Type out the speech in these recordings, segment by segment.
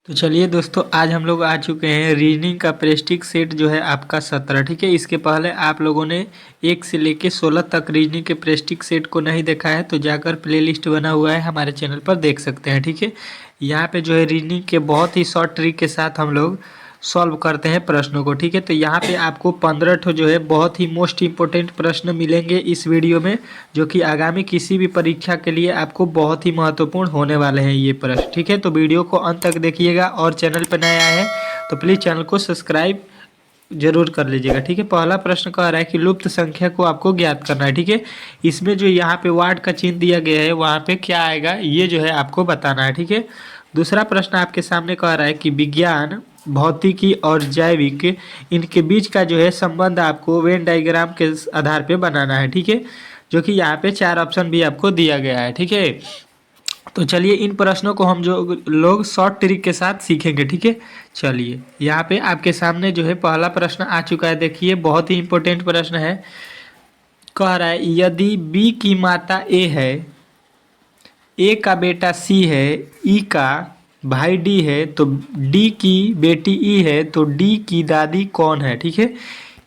तो चलिए दोस्तों, आज हम लोग आ चुके हैं रीजनिंग का प्रेस्टिक सेट जो है आपका 17। ठीक है, इसके पहले आप लोगों ने 1 से लेके 16 तक रीजनिंग के प्रेस्टिक सेट को नहीं देखा है तो जाकर प्लेलिस्ट बना हुआ है हमारे चैनल पर देख सकते हैं। ठीक है, यहाँ पे जो है रीजनिंग के बहुत ही शॉर्ट ट्रिक के साथ हम लोग सॉल्व करते हैं प्रश्नों को। ठीक है, तो यहाँ पे आपको 15 ठो जो है बहुत ही मोस्ट इम्पोर्टेंट प्रश्न मिलेंगे इस वीडियो में, जो कि आगामी किसी भी परीक्षा के लिए आपको बहुत ही महत्वपूर्ण होने वाले हैं ये प्रश्न। ठीक है, तो वीडियो को अंत तक देखिएगा और चैनल पर नया है तो प्लीज़ चैनल को सब्सक्राइब जरूर कर लीजिएगा। ठीक है, पहला प्रश्न कह रहा है कि लुप्त संख्या को आपको ज्ञात करना है। ठीक है, इसमें जो यहाँ पे वार्ड का चिन्ह दिया गया है वहाँ पे क्या आएगा ये जो है आपको बताना है। ठीक है, दूसरा प्रश्न आपके सामने कह रहा है कि विज्ञान, भौतिकी और जैविक इनके बीच का जो है संबंध आपको वेन डायग्राम के आधार पे बनाना है। ठीक है, जो कि यहाँ पे 4 ऑप्शन भी आपको दिया गया है। ठीक है, तो चलिए इन प्रश्नों को हम जो लोग शॉर्ट ट्रिक के साथ सीखेंगे। ठीक है, चलिए यहाँ पे आपके सामने जो है पहला प्रश्न आ चुका है। देखिए बहुत ही इंपॉर्टेंट प्रश्न है। कह रहा है यदि बी की माता ए है, ए का बेटा सी है, ई का भाई डी है, तो डी की बेटी ई है, तो डी की दादी कौन है। ठीक है,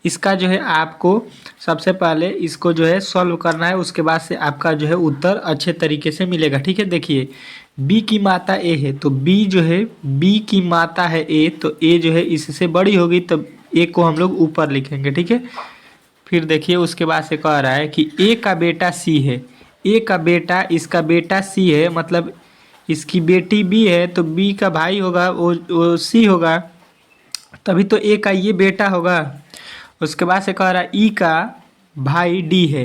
इसका जो है आपको सबसे पहले इसको जो है सॉल्व करना है, उसके बाद से आपका जो है उत्तर अच्छे तरीके से मिलेगा। ठीक है, देखिए बी की माता ए है तो बी जो है, बी की माता है ए तो ए जो है इससे बड़ी होगी, तो ए को हम लोग ऊपर लिखेंगे। ठीक है, फिर देखिए उसके बाद से कह रहा है कि ए का बेटा सी है, ए का बेटा, इसका बेटा सी है, मतलब इसकी बेटी बी है, तो बी का भाई होगा वो सी होगा, तभी तो ए का ये बेटा होगा। उसके बाद से कह रहा है ई का भाई डी है,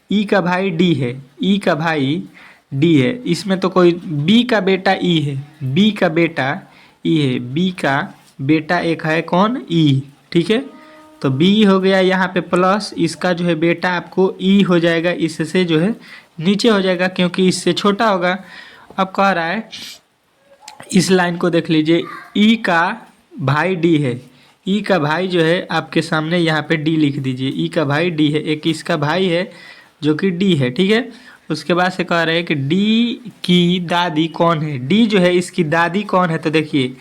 ई का भाई डी है, ई का भाई डी है, इसमें तो कोई बी का बेटा ई है, बी का बेटा ई है, बी का बेटा एक है कौन, ई। ठीक है, तो बी हो गया यहाँ पे प्लस इसका जो है बेटा आपको ई हो जाएगा, इससे जो है नीचे हो जाएगा क्योंकि इससे छोटा होगा। अब कह रहा है इस लाइन को देख लीजिए, ई का भाई डी है, ई का भाई जो है आपके सामने यहाँ पे डी लिख दीजिए, ई का भाई डी है, एक इसका भाई है जो कि डी है। ठीक है, उसके बाद से कह रहे हैं कि डी की दादी कौन है, डी जो है इसकी दादी कौन है, तो देखिए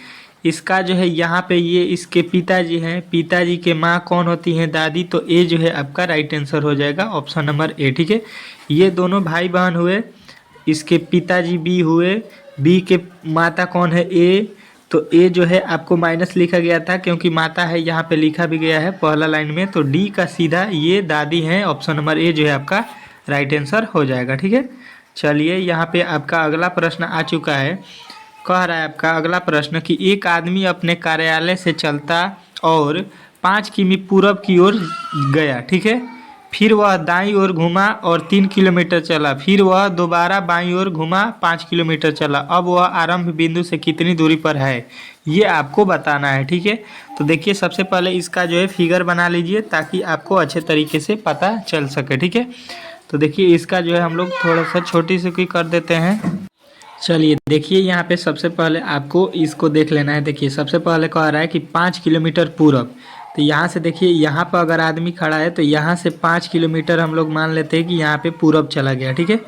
इसका जो है यहाँ पे ये इसके पिताजी हैं, पिताजी के माँ कौन होती हैं, दादी, तो ए जो है आपका राइट आंसर हो जाएगा ऑप्शन नंबर ए। ठीक है, ये दोनों भाई बहन हुए, इसके पिताजी बी हुए, बी के माता कौन है ए, तो ए जो है आपको माइनस लिखा गया था क्योंकि माता है, यहाँ पे लिखा भी गया है पहला लाइन में, तो डी का सीधा ये दादी हैं, ऑप्शन नंबर ए जो है आपका राइट आंसर हो जाएगा। ठीक है, चलिए यहाँ पे आपका अगला प्रश्न आ चुका है। कह रहा है आपका अगला प्रश्न कि एक आदमी अपने कार्यालय से चलता और 5 किमी पूरब की ओर गया। ठीक है, फिर वह दाईं ओर घूमा और 3 किलोमीटर चला, फिर वह दोबारा बाईं ओर घूमा 5 किलोमीटर चला, अब वह आरंभ बिंदु से कितनी दूरी पर है ये आपको बताना है। ठीक है, तो देखिए सबसे पहले इसका जो है फिगर बना लीजिए ताकि आपको अच्छे तरीके से पता चल सके। ठीक है, तो देखिए इसका जो है हम लोग थोड़ा सा छोटी सी की कर देते हैं। चलिए देखिए यहाँ पे सबसे पहले आपको इसको देख लेना है। देखिए सबसे पहले कह रहा है कि 5 किलोमीटर पूरब, तो यहाँ से देखिए यहाँ पर अगर आदमी खड़ा है तो यहाँ से 5 किलोमीटर हम लोग मान लेते हैं कि यहाँ पे पूरब चला गया। ठीक है,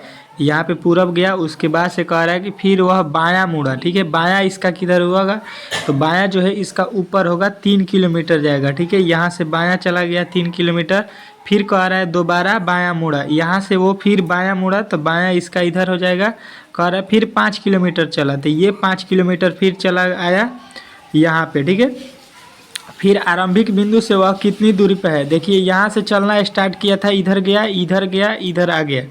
यहाँ पे पूरब गया, उसके बाद से कह रहा है कि फिर वह बायां मुड़ा। ठीक है, बायां इसका किधर होगा, तो बायां जो है इसका ऊपर होगा, 3 किलोमीटर जाएगा। ठीक है, यहाँ से बायां चला गया 3 किलोमीटर, फिर कह रहा है दोबारा बायां मुड़ा, यहाँ से वो फिर बायां मुड़ा तो बायां इसका इधर हो जाएगा। कह रहा है फिर 5 किलोमीटर चला, तो ये 5 किलोमीटर फिर चला आया यहाँ पे। ठीक है, फिर आरंभिक बिंदु से वह कितनी दूरी पर है, देखिए यहाँ से चलना स्टार्ट किया था, इधर गया, इधर गया, इधर आ गया,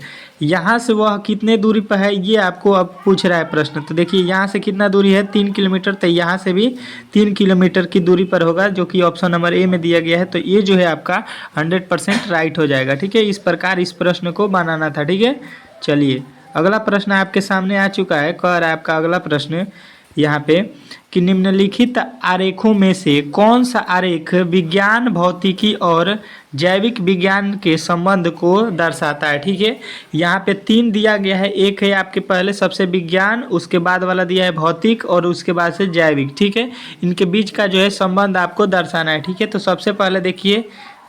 यहाँ से वह कितने दूरी पर है ये आपको अब पूछ रहा है प्रश्न। तो देखिए यहाँ से कितना दूरी है, 3 किलोमीटर, तो यहाँ से भी 3 किलोमीटर की दूरी पर होगा जो कि ऑप्शन नंबर ए में दिया गया है, तो ये जो है आपका 100% राइट हो जाएगा। ठीक है, इस प्रकार इस प्रश्न को बनाना था। ठीक है, चलिए अगला प्रश्न आपके सामने आ चुका है। कह रहा है आपका अगला प्रश्न यहाँ पे कि निम्नलिखित आरेखों में से कौन सा आरेख विज्ञान, भौतिकी और जैविक विज्ञान के संबंध को दर्शाता है। ठीक है, यहाँ पे 3 दिया गया है, एक है आपके पहले सबसे विज्ञान, उसके बाद वाला दिया है भौतिक और उसके बाद से जैविक। ठीक है, इनके बीच का जो है संबंध आपको दर्शाना है। ठीक है, तो सबसे पहले देखिए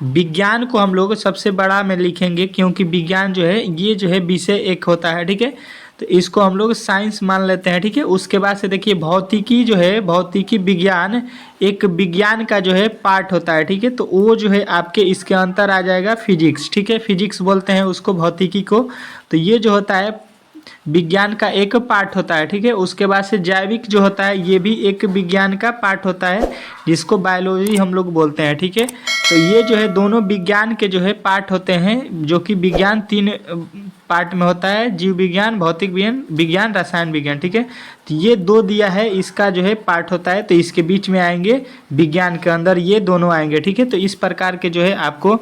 विज्ञान को हम लोग सबसे बड़ा में लिखेंगे क्योंकि विज्ञान जो है ये जो है विषय एक होता है। ठीक है, तो इसको हम लोग साइंस मान लेते हैं, ठीक है। उसके बाद से देखिए भौतिकी जो है, भौतिकी विज्ञान एक विज्ञान का जो है पार्ट होता है, ठीक है। तो वो जो है आपके इसके अंतर आ जाएगा फिजिक्स, ठीक है। फिजिक्स बोलते हैं उसको, भौतिकी को। तो ये जो होता है विज्ञान का एक पार्ट होता है, ठीक है। उसके बाद से जैविक जो होता है ये भी एक विज्ञान का पार्ट होता है, जिसको बायोलॉजी हम लोग बोलते हैं, ठीक है। तो ये जो है दोनों विज्ञान के जो है पार्ट होते हैं, जो कि विज्ञान तीन पार्ट में होता है, जीव विज्ञान, भौतिक विज्ञान, रसायन विज्ञान, ठीक है। तो ये दो दिया है, इसका जो है पार्ट होता है, तो इसके बीच में आएंगे विज्ञान के अंदर ये दोनों आएंगे, ठीक है। तो इस प्रकार के जो है आपको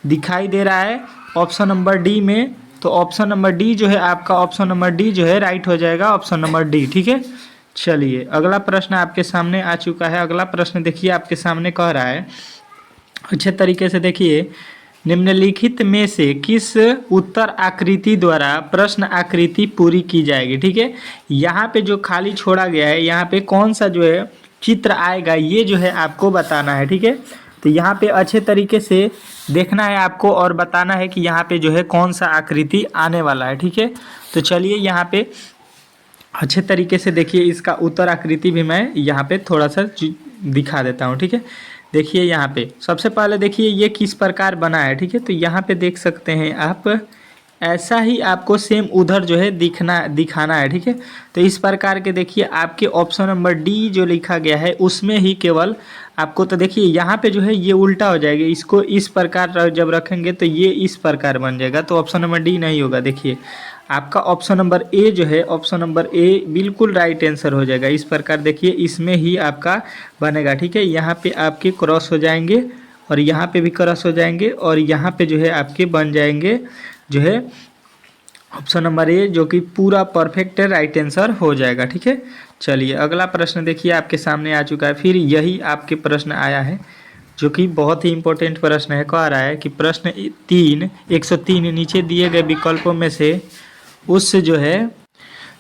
दिखाई दे रहा है ऑप्शन नंबर डी में। तो ऑप्शन नंबर डी जो है आपका, ऑप्शन नंबर डी जो है राइट हो जाएगा, ऑप्शन नंबर डी, ठीक है। चलिए अगला प्रश्न आपके सामने आ चुका है। अगला प्रश्न देखिए आपके सामने कह रहा है, अच्छे तरीके से देखिए, निम्नलिखित में से किस उत्तर आकृति द्वारा प्रश्न आकृति पूरी की जाएगी, ठीक है। यहाँ पे जो खाली छोड़ा गया है, यहाँ पे कौन सा जो है चित्र आएगा ये जो है आपको बताना है, ठीक है। तो यहाँ पे अच्छे तरीके से देखना है आपको और बताना है कि यहाँ पे जो है कौन सा आकृति आने वाला है, ठीक है। तो चलिए यहाँ पे अच्छे तरीके से देखिए, इसका उत्तर आकृति भी मैं यहाँ पे थोड़ा सा दिखा देता हूँ, ठीक है। देखिए यहाँ पे सबसे पहले देखिए ये किस प्रकार बना है, ठीक है। तो यहाँ पे देख सकते हैं आप, ऐसा ही आपको सेम उधर जो है दिखाना है, ठीक है। तो इस प्रकार के देखिए आपके ऑप्शन नंबर डी जो लिखा गया है उसमें ही केवल आपको, तो देखिए यहाँ पे जो है ये उल्टा हो जाएगा, इसको इस प्रकार जब रखेंगे तो ये इस प्रकार बन जाएगा, तो ऑप्शन नंबर डी नहीं होगा। देखिए आपका ऑप्शन नंबर ए जो है, ऑप्शन नंबर ए बिल्कुल राइट आंसर हो जाएगा। इस प्रकार देखिए इसमें ही आपका बनेगा, ठीक है। यहाँ पे आपके क्रॉस हो जाएंगे और यहाँ पे भी क्रॉस हो जाएंगे और यहाँ पे जो है आपके बन जाएंगे जो है ऑप्शन नंबर ए, जो कि पूरा परफेक्ट राइट आंसर हो जाएगा, ठीक है। चलिए अगला प्रश्न देखिए आपके सामने आ चुका है। फिर यही आपके प्रश्न आया है जो कि बहुत ही इंपॉर्टेंट प्रश्न है। कह रहा है कि प्रश्न 103 नीचे दिए गए विकल्पों में से उससे जो है,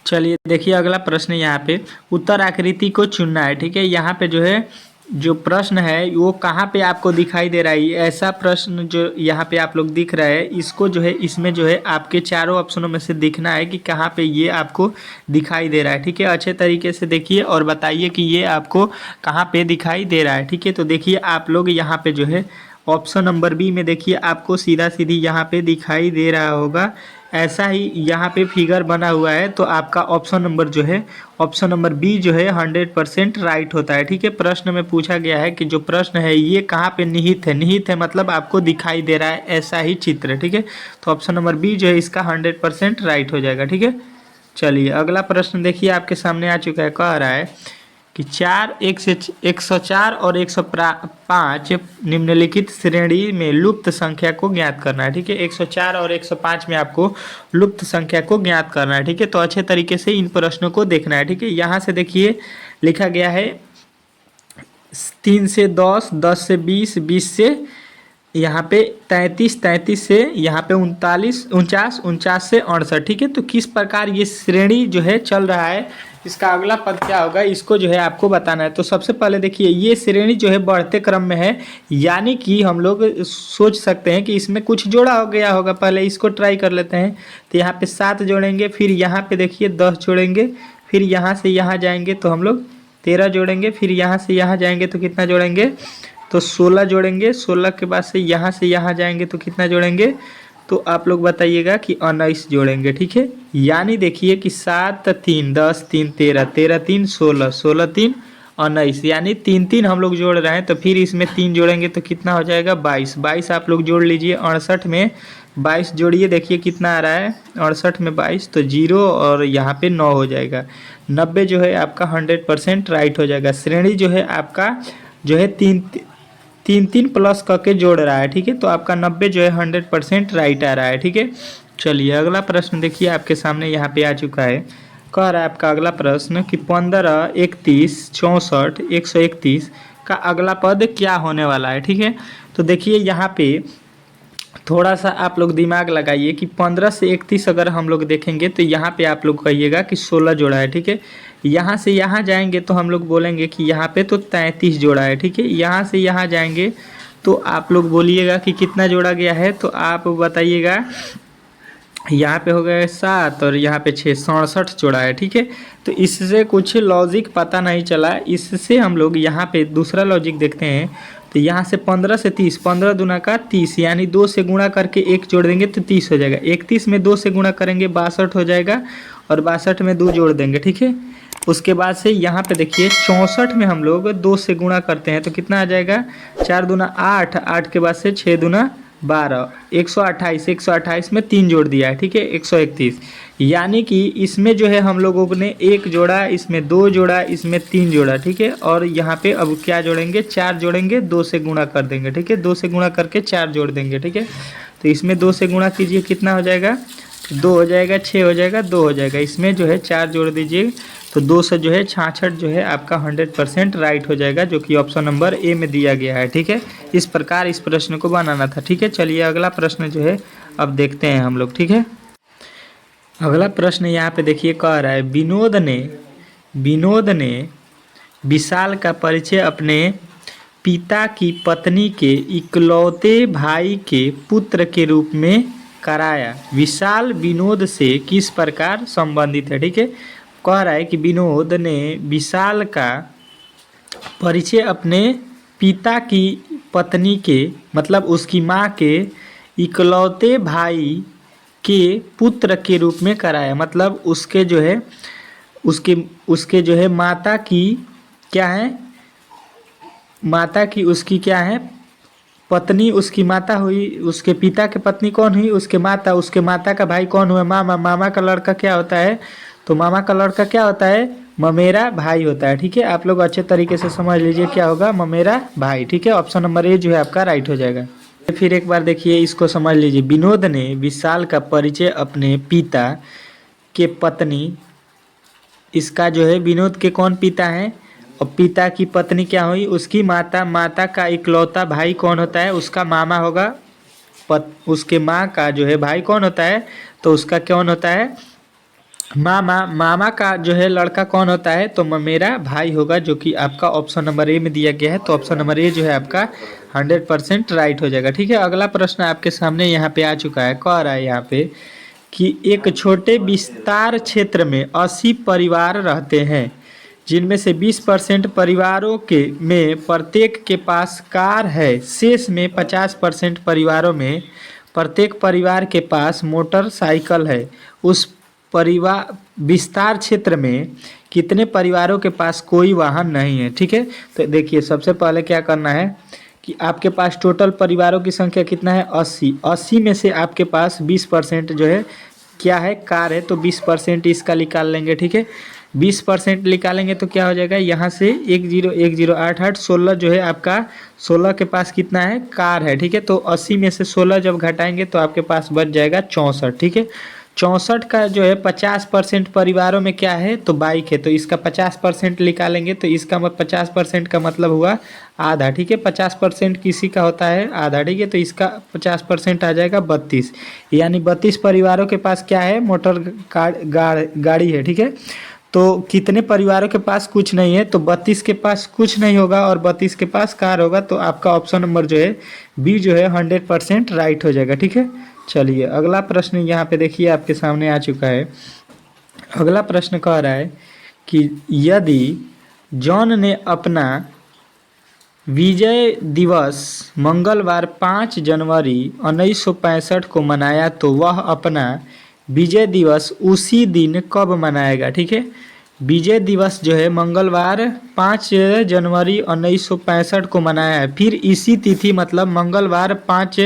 चलिए देखिए अगला प्रश्न यहाँ पे उत्तर आकृति को चुनना है, ठीक है। यहाँ पे जो है जो प्रश्न है वो कहाँ पे आपको दिखाई दे रहा है, ऐसा प्रश्न जो यहाँ पे आप लोग दिख रहा है, इसको जो है इसमें जो है आपके चारों ऑप्शनों में से दिखना है कि कहाँ पे ये आपको दिखाई दे रहा है, ठीक है। अच्छे तरीके से देखिए और बताइए कि ये आपको कहाँ पे दिखाई दे रहा है, ठीक है। तो देखिए आप लोग यहाँ पे जो है ऑप्शन नंबर बी में देखिए आपको सीधा सीधी यहाँ पे दिखाई दे रहा होगा, ऐसा ही यहाँ पे फिगर बना हुआ है। तो आपका ऑप्शन नंबर जो है, ऑप्शन नंबर बी जो है 100% राइट होता है, ठीक है। प्रश्न में पूछा गया है कि जो प्रश्न है ये कहाँ पे निहित है, निहित है मतलब आपको दिखाई दे रहा है ऐसा ही चित्र, ठीक है। तो ऑप्शन नंबर बी जो है इसका 100% राइट हो जाएगा, ठीक है। चलिए अगला प्रश्न देखिए आपके सामने आ चुका है। कह रहा है कि 104 और 105 निम्नलिखित श्रेणी में लुप्त संख्या को ज्ञात करना है, ठीक है। 104 और 105 में आपको लुप्त संख्या को ज्ञात करना है, ठीक है। तो अच्छे तरीके से इन प्रश्नों को देखना है, ठीक है। यहाँ से देखिए लिखा गया है 3 से 10, 10 से 20, 20 से यहाँ पे 33, 33 से यहाँ पे 39, 49, 49 से 68, ठीक है। तो किस प्रकार ये श्रेणी जो है चल रहा है, इसका अगला पद क्या होगा, इसको जो है आपको बताना है। तो सबसे पहले देखिए ये श्रेणी जो है बढ़ते क्रम में है, यानी कि हम लोग सोच सकते हैं कि इसमें कुछ जोड़ा हो गया होगा। पहले इसको ट्राई कर लेते हैं। तो यहाँ पे 7 जोड़ेंगे, फिर यहाँ पे देखिए 10 जोड़ेंगे, फिर यहाँ से यहाँ जाएंगे तो हम लोग 13 जोड़ेंगे, फिर यहाँ से यहाँ जाएंगे तो कितना जोड़ेंगे, तो 16 जोड़ेंगे। 16 के बाद से यहाँ जाएंगे तो कितना जोड़ेंगे, तो आप लोग बताइएगा कि 19 जोड़ेंगे, ठीक है। यानी देखिए कि 7 3 10 3 13, 13 3 16, 16 3 19, यानी 3 3 हम लोग जोड़ रहे हैं। तो फिर इसमें 3 जोड़ेंगे तो कितना हो जाएगा 22, 22 आप लोग जोड़ लीजिए। 68 में 22 जोड़िए, देखिए कितना आ रहा है 68 में 22, तो 0 और यहाँ पे 9 हो जाएगा। 90 जो है आपका 100% राइट हो जाएगा। श्रेणी जो है आपका जो है 3 प्लस करके जोड़ रहा है, ठीक है। तो आपका 90 जो है 100% राइट आ रहा है, ठीक है। चलिए अगला प्रश्न देखिए आपके सामने यहाँ पे आ चुका है। कह रहा है आपका अगला प्रश्न कि 15, 31, 64, 131 का अगला पद क्या होने वाला है, ठीक है। तो देखिए यहाँ पे थोड़ा सा आप लोग दिमाग लगाइए कि 15 से 31 अगर हम लोग देखेंगे तो यहाँ पे आप लोग कहिएगा कि 16 जोड़ा है, ठीक है। यहाँ से यहाँ जाएंगे तो हम लोग बोलेंगे कि यहाँ पे तो 33 जोड़ा है, ठीक है। यहाँ से यहाँ जाएंगे तो आप लोग बोलिएगा कि कितना जोड़ा गया है, तो आप बताइएगा यहाँ पे हो गया 7 और यहाँ पे 6, 67 जोड़ा है। ठीक है, तो इससे कुछ लॉजिक पता नहीं चला। इससे हम लोग यहाँ पे दूसरा लॉजिक देखते हैं। तो यहाँ से 15 से 30, 15 दूना का 30, यानी 2 से गुणा करके 1 जोड़ देंगे तो 30 हो जाएगा। 31 में 2 से गुणा करेंगे 62 हो जाएगा, और 62 में 2 जोड़ देंगे। ठीक है, उसके बाद से यहाँ पे देखिए 64 में हम लोग 2 से गुणा करते हैं तो कितना आ जाएगा, 4 दूना 8, 8 के बाद से 6 दूना 12, 128, 128 में 3 जोड़ दिया है। ठीक है, 131, यानी कि इसमें जो है हम लोगों ने 1 जोड़ा, इसमें 2 जोड़ा, इसमें 3 जोड़ा। ठीक है, और यहाँ पे अब क्या जोड़ेंगे, 4 जोड़ेंगे, 2 से गुणा कर देंगे। ठीक है, 2 से गुणा करके 4 जोड़ देंगे। ठीक है, तो इसमें 2 से गुणा कीजिए, कितना हो जाएगा, 2 हो जाएगा, 6 हो जाएगा, 2 हो जाएगा, इसमें जो है 4 जोड़ दीजिए तो 2 से जो है 66 जो है आपका 100% राइट हो जाएगा, जो कि ऑप्शन नंबर ए में दिया गया है। ठीक है, इस प्रकार इस प्रश्न को बनाना था। ठीक है, चलिए अगला प्रश्न जो है अब देखते हैं हम लोग। ठीक है, अगला प्रश्न यहाँ पे देखिए कह रहा है, विनोद ने विशाल का परिचय अपने पिता की पत्नी के इकलौते भाई के पुत्र के रूप में कराया। विशाल विनोद से किस प्रकार संबंधित है। ठीक है, कह रहा है कि विनोद ने विशाल का परिचय अपने पिता की पत्नी के, मतलब उसकी माँ के इकलौते भाई के पुत्र के रूप में कराया। मतलब उसके जो है उसके जो है माता की क्या है, माता की उसकी क्या है, पत्नी उसकी माता हुई। उसके पिता की पत्नी कौन हुई, उसके माता। उसके माता का भाई कौन हुआ, मामा। मामा का लड़का क्या होता है, तो मामा का लड़का क्या होता है, ममेरा भाई होता है। ठीक है, आप लोग अच्छे तरीके से समझ लीजिए क्या होगा, ममेरा भाई। ठीक है, ऑप्शन नंबर ए जो है आपका राइट हो जाएगा। फिर एक बार देखिए, इसको समझ लीजिए। विनोद ने विशाल का परिचय अपने पिता के पत्नी, इसका जो है विनोद के कौन पिता है, और पिता की पत्नी क्या हुई, उसकी माता। माता का इकलौता भाई कौन होता है, उसका मामा होगा। उसके माँ का जो है भाई कौन होता है, तो उसका कौन होता है, मामा। मामा का जो है लड़का कौन होता है, तो ममेरा भाई होगा, जो कि आपका ऑप्शन नंबर ए में दिया गया है। तो ऑप्शन नंबर ए जो है आपका 100% राइट हो जाएगा। ठीक है, अगला प्रश्न आपके सामने यहाँ पे आ चुका है। कह रहा है यहाँ पे कि एक छोटे विस्तार क्षेत्र में 80 परिवार रहते हैं, जिनमें से 20% परिवारों के में प्रत्येक के पास कार है। शेष में 50% परिवारों में प्रत्येक परिवार के पास मोटरसाइकिल है। उस परिवार विस्तार क्षेत्र में कितने परिवारों के पास कोई वाहन नहीं है। ठीक है, तो देखिए सबसे पहले क्या करना है कि आपके पास टोटल परिवारों की संख्या कितना है, 80। 80 में से आपके पास 20% जो है क्या है, कार है, तो 20% इसका निकाल लेंगे। ठीक है, 20% निकालेंगे तो क्या हो जाएगा, यहाँ से 10 16 जो है आपका, 16 के पास कितना है, कार है। ठीक है, तो 80 में से 16 जब घटाएंगे तो आपके पास बच जाएगा 64। ठीक है, 64 का जो है 50% परिवारों में क्या है, तो बाइक है, तो इसका 50% निकालेंगे तो इसका 50% का मतलब हुआ आधा। ठीक है, 50% किसी का होता है आधा। ठीक है, तो इसका 50% आ जाएगा 32, यानी 32 परिवारों के पास क्या है, मोटर गाड़ी है। ठीक है, तो कितने परिवारों के पास कुछ नहीं है, तो 32 के पास कुछ नहीं होगा और 32 के पास कार होगा। तो आपका ऑप्शन नंबर जो है बी जो है 100% राइट हो जाएगा। ठीक है, चलिए अगला प्रश्न यहाँ पे देखिए आपके सामने आ चुका है। अगला प्रश्न कह रहा है कि यदि जॉन ने अपना विजय दिवस मंगलवार 5 जनवरी 1965 को मनाया, तो वह अपना विजय दिवस उसी दिन कब मनाएगा। ठीक है, विजय दिवस जो है मंगलवार 5 जनवरी 1965 को मनाया है। फिर इसी तिथि मतलब मंगलवार 5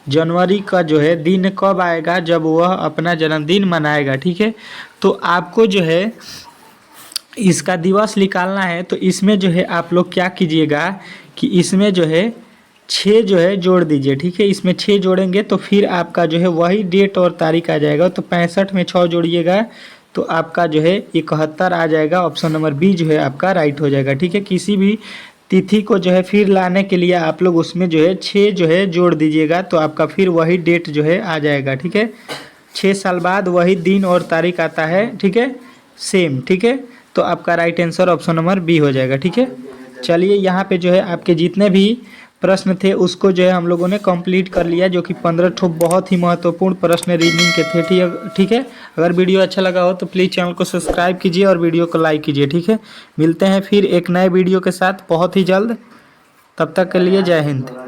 जनवरी का जो है दिन कब आएगा, जब वह अपना जन्मदिन मनाएगा। ठीक है, तो आपको जो है इसका दिवस निकालना है। तो इसमें जो है आप लोग क्या कीजिएगा कि इसमें जो है 6 जो है जोड़ दीजिए। ठीक है, इसमें 6 जोड़ेंगे तो फिर आपका जो है वही डेट और तारीख आ जाएगा। तो 65 में 6 जोड़िएगा तो आपका जो है 71 आ जाएगा। ऑप्शन नंबर बी जो है आपका राइट हो जाएगा। ठीक है, किसी भी तिथि को जो है फिर लाने के लिए आप लोग उसमें जो है 6 जो है जोड़ दीजिएगा तो आपका फिर वही डेट जो है आ जाएगा। ठीक है, 6 साल बाद वही दिन और तारीख आता है। ठीक है, सेम। ठीक है, तो आपका right answer option number B हो जाएगा। ठीक है, चलिए यहाँ पे जो है आपके जितने भी प्रश्न थे उसको जो है हम लोगों ने कंप्लीट कर लिया, जो कि 15 ठो बहुत ही महत्वपूर्ण प्रश्न रीजनिंग के थे। ठीक है, अगर वीडियो अच्छा लगा हो तो प्लीज़ चैनल को सब्सक्राइब कीजिए और वीडियो को लाइक कीजिए। ठीक है, मिलते हैं फिर एक नए वीडियो के साथ बहुत ही जल्द। तब तक के लिए जय हिंद।